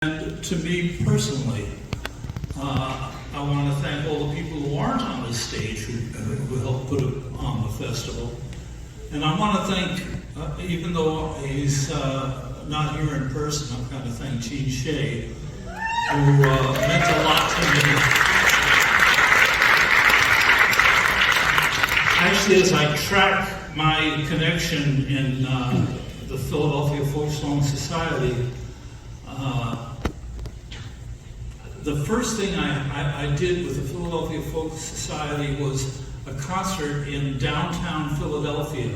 And to me personally, I want to thank all the people who aren't on the stage who helped put it on the festival. And I want to thank, even though he's not here in person, I'm going to thank Gene Shay, who meant a lot to me. Actually, as I track my connection in the Philadelphia Folksong Society, the first thing I did with the Philadelphia Folk Society was a concert in downtown Philadelphia.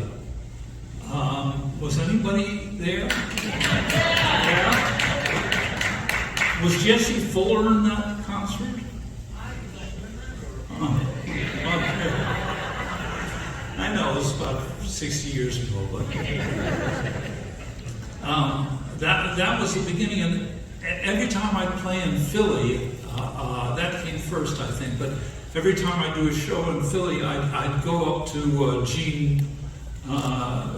Was anybody there? Yeah? Was Jesse Fuller in that concert? Oh, okay. I know, it was about 60 years ago, but that was the beginning. And every time I play in Philly, that came first, I think, but every time I do a show in Philly, I'd go up to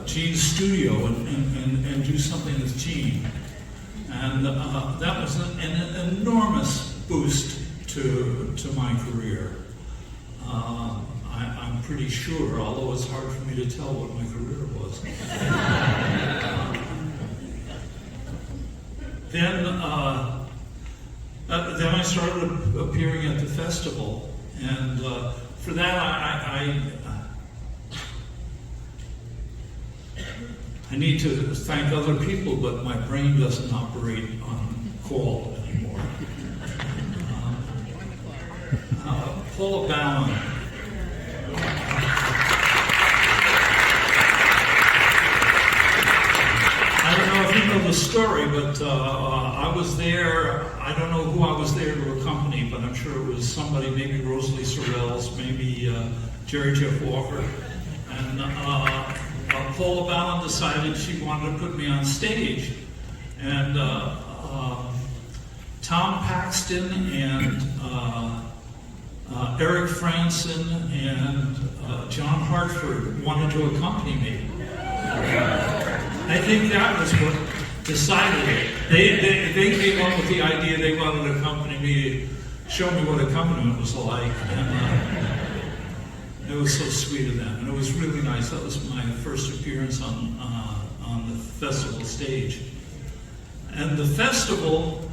Gene's studio and do something with Gene. And that was an enormous boost to my career. I'm pretty sure, although it's hard for me to tell what my career was. Then I started appearing at the festival, and for that I need to thank other people, but my brain doesn't operate on call anymore. Paula Ballin. I don't know if you know the story, but I was there. I don't know who I was there to accompany, but I'm sure it was somebody, maybe Rosalie Sorrells, maybe Jerry Jeff Walker. And Paula Ballin decided she wanted to put me on stage. And Tom Paxton and Eric Franson and John Hartford wanted to accompany me. I think that was what decided it. They came up with the idea they wanted to accompany me, show me what accompaniment was like, and it was so sweet of them, and it was really nice. That was my first appearance on the festival stage, and the festival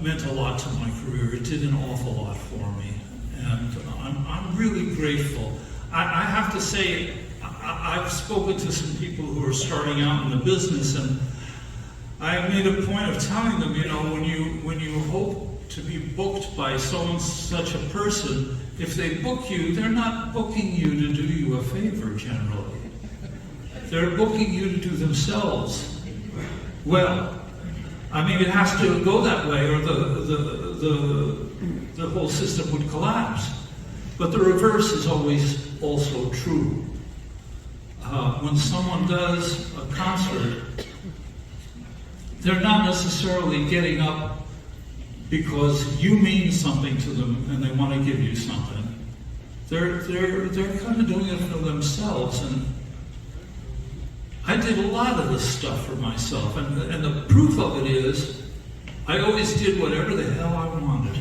meant a lot to my career. It did an awful lot for me, and I'm really grateful. I have to say, I've spoken to some people who are starting out in the business, and I made a point of telling them, you know, when you hope to be booked by so and such a person, if they book you, they're not booking you to do you a favor generally. They're booking you to do themselves well. I mean, it has to go that way, or the whole system would collapse. But the reverse is always also true. When someone does a concert, they're not necessarily getting up because you mean something to them and they want to give you something. They're kind of doing it for themselves. And I did a lot of this stuff for myself, and the proof of it is I always did whatever the hell I wanted.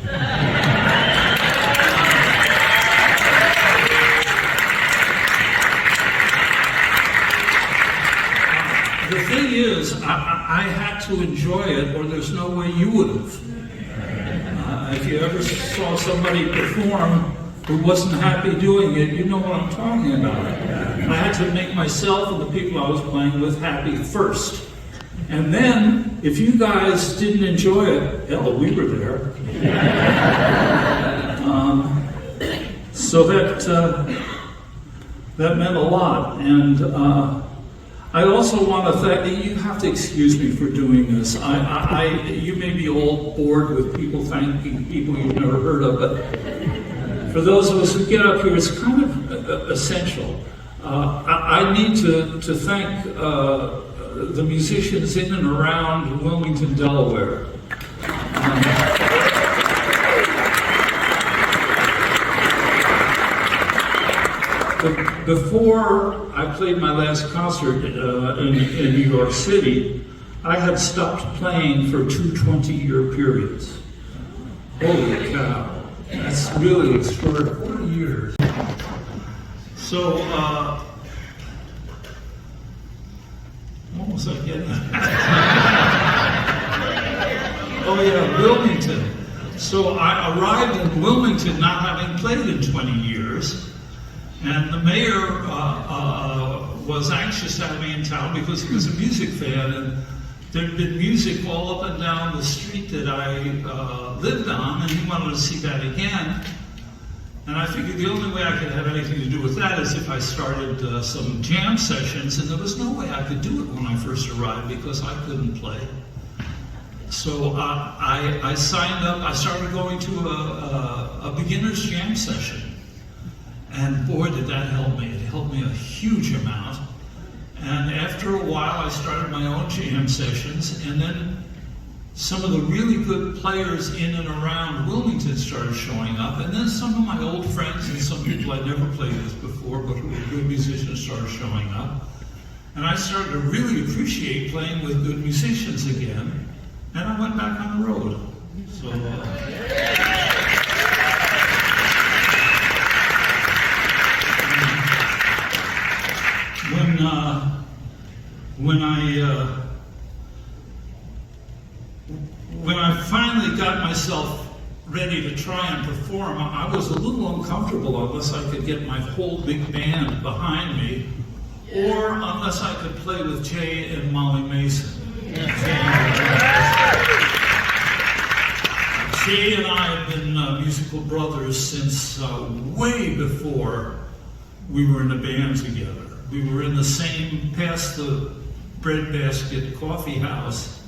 The thing is, I had to enjoy it, or there's no way you would have. If you ever saw somebody perform who wasn't happy doing it, you know what I'm talking about. I had to make myself and the people I was playing with happy first. And then, if you guys didn't enjoy it, hell, we were there. So that meant a lot. And I also want to thank you. Have to excuse me for doing this. You may be all bored with people thanking people you've never heard of, but for those of us who get up here, it's kind of essential. I need to thank the musicians in and around Wilmington, Delaware. Before I played my last concert in New York City, I had stopped playing for 2 20-year periods. Holy cow, that's really extraordinary. 40 years. So, what was I getting at? Oh yeah, Wilmington. So I arrived in Wilmington not having played in 20 years, and the mayor was anxious to have me in town because he was a music fan, and there'd been music all up and down the street that I lived on, and he wanted to see that again. And I figured the only way I could have anything to do with that is if I started some jam sessions, and there was no way I could do it when I first arrived because I couldn't play. So I signed up. I started going to a beginner's jam session, and boy, did that help me. It helped me a huge amount. And after a while, I started my own jam sessions, and then some of the really good players in and around Wilmington started showing up, and then some of my old friends and some people I'd never played with before, but who were good musicians, started showing up. And I started to really appreciate playing with good musicians again. And I went back on the road. So, when I finally got myself ready to try and perform, I was a little uncomfortable unless I could get my whole big band behind me, or unless I could play with Jay and Molly Mason. Jay and I have been musical brothers since way before we were in a band together. We were in the same, past the breadbasket coffee house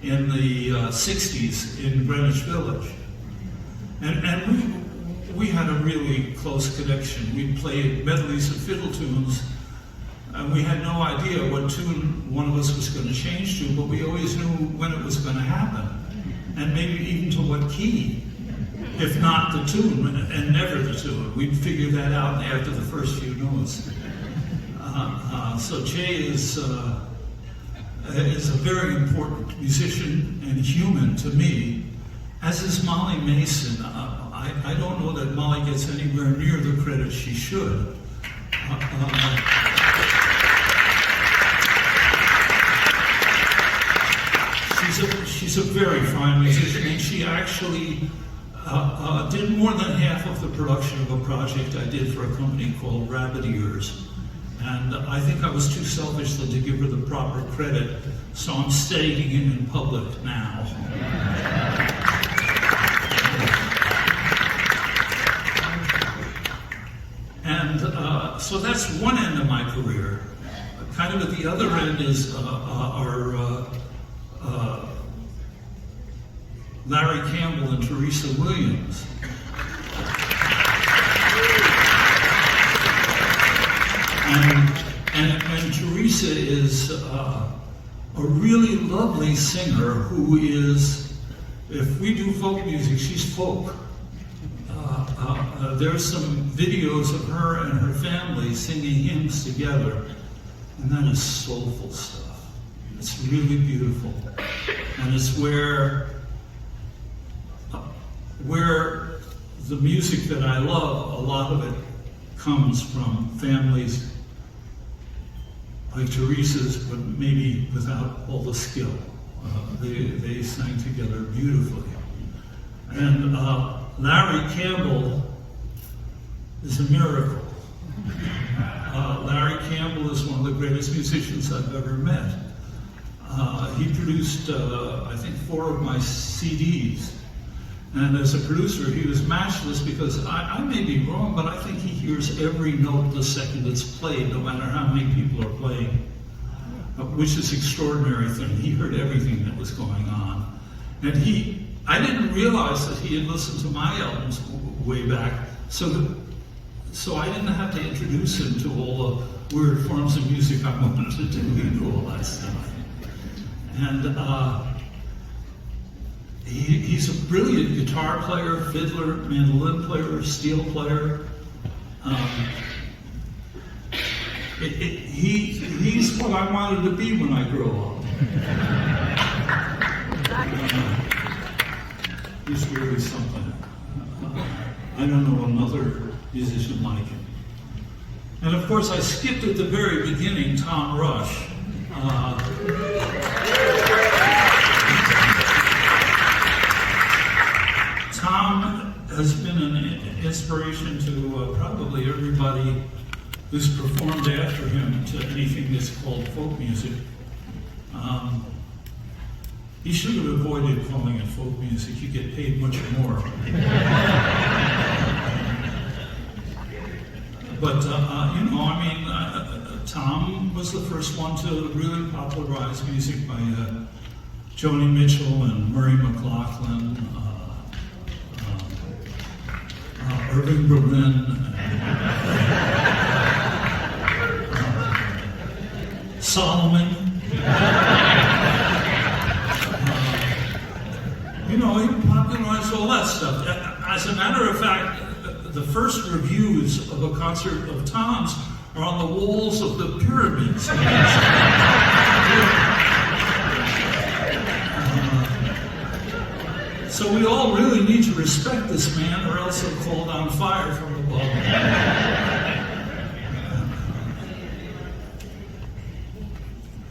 in the 60s in Greenwich Village. And we had a really close connection. We played medleys of fiddle tunes, and we had no idea what tune one of us was going to change to, but we always knew when it was going to happen, and maybe even to what key, if not the tune, and never the tune. We'd figure that out after the first few notes. So Jay is a very important musician and human to me, as is Molly Mason. I don't know that Molly gets anywhere near the credit she should. She's a very fine musician, and she actually did more than half of the production of a project I did for a company called Rabbit Ears. And I think I was too selfish to give her the proper credit, so I'm stating it in public now. And so that's one end of my career. Kind of at the other end is our Larry Campbell and Teresa Williams. And Teresa is a really lovely singer who is, if we do folk music, she's folk. There's some videos of her and her family singing hymns together, and that is soulful stuff. It's really beautiful. And it's where the music that I love, a lot of it comes from families like Teresa's, but maybe without all the skill. They sang together beautifully. And Larry Campbell is a miracle. Larry Campbell is one of the greatest musicians I've ever met. He produced, I think, 4 of my CDs. And as a producer, he was matchless because I may be wrong, but I think he hears every note the second it's played, no matter how many people are playing, which is an extraordinary thing. He heard everything that was going on. And I didn't realize that he had listened to my albums way back, so I didn't have to introduce him to all the weird forms of music I wanted to do. He knew all that stuff. And he's a brilliant guitar player, fiddler, mandolin player, steel player. He's what I wanted to be when I grow up. He's really something. I don't know another musician like him. And of course, I skipped at the very beginning, Tom Rush. Tom has been an inspiration to probably everybody who's performed after him to anything that's called folk music. He should have avoided calling it folk music. You get paid much more. But, Tom was the first one to really popularize music by Joni Mitchell and Murray McLaughlin, Irving Berlin, Solomon. He popularized all that stuff. As a matter of fact, the first reviews of a concert of Tom's are on the walls of the pyramids. So we all really need to respect this man, or else he'll call down fire from above.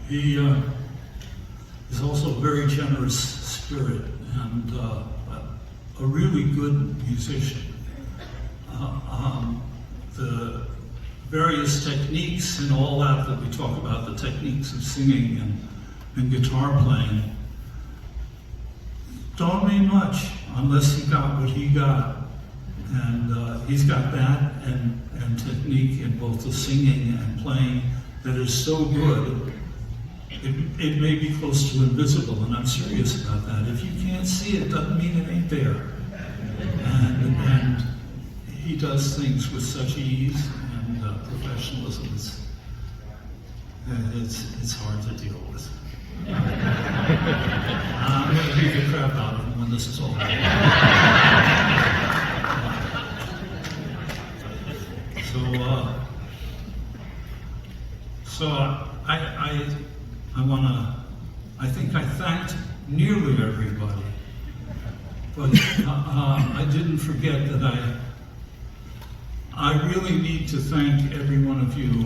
He is also a very generous spirit and a really good musician. The various techniques and all that we talk about, the techniques of singing and guitar playing, don't mean much unless he got what he got. And he's got that and technique in both the singing and playing that is so good, it may be close to invisible, and I'm serious about that. If you can't see it, doesn't mean it ain't there. And he does things with such ease and professionalism. It's hard to deal with. I'm going to beat the crap out of him when this is all over. I think I thanked nearly everybody, but I didn't forget that I really need to thank every one of you,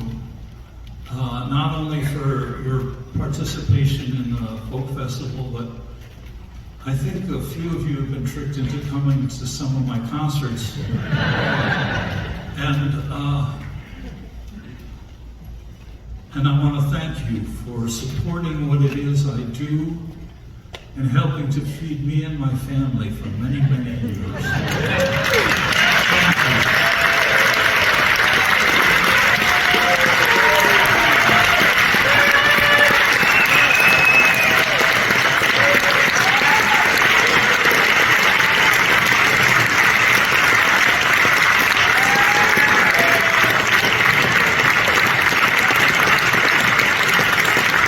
not only for your participation in the folk festival, but I think a few of you have been tricked into coming to some of my concerts. And I want to thank you for supporting what it is I do and helping to feed me and my family for many, many years.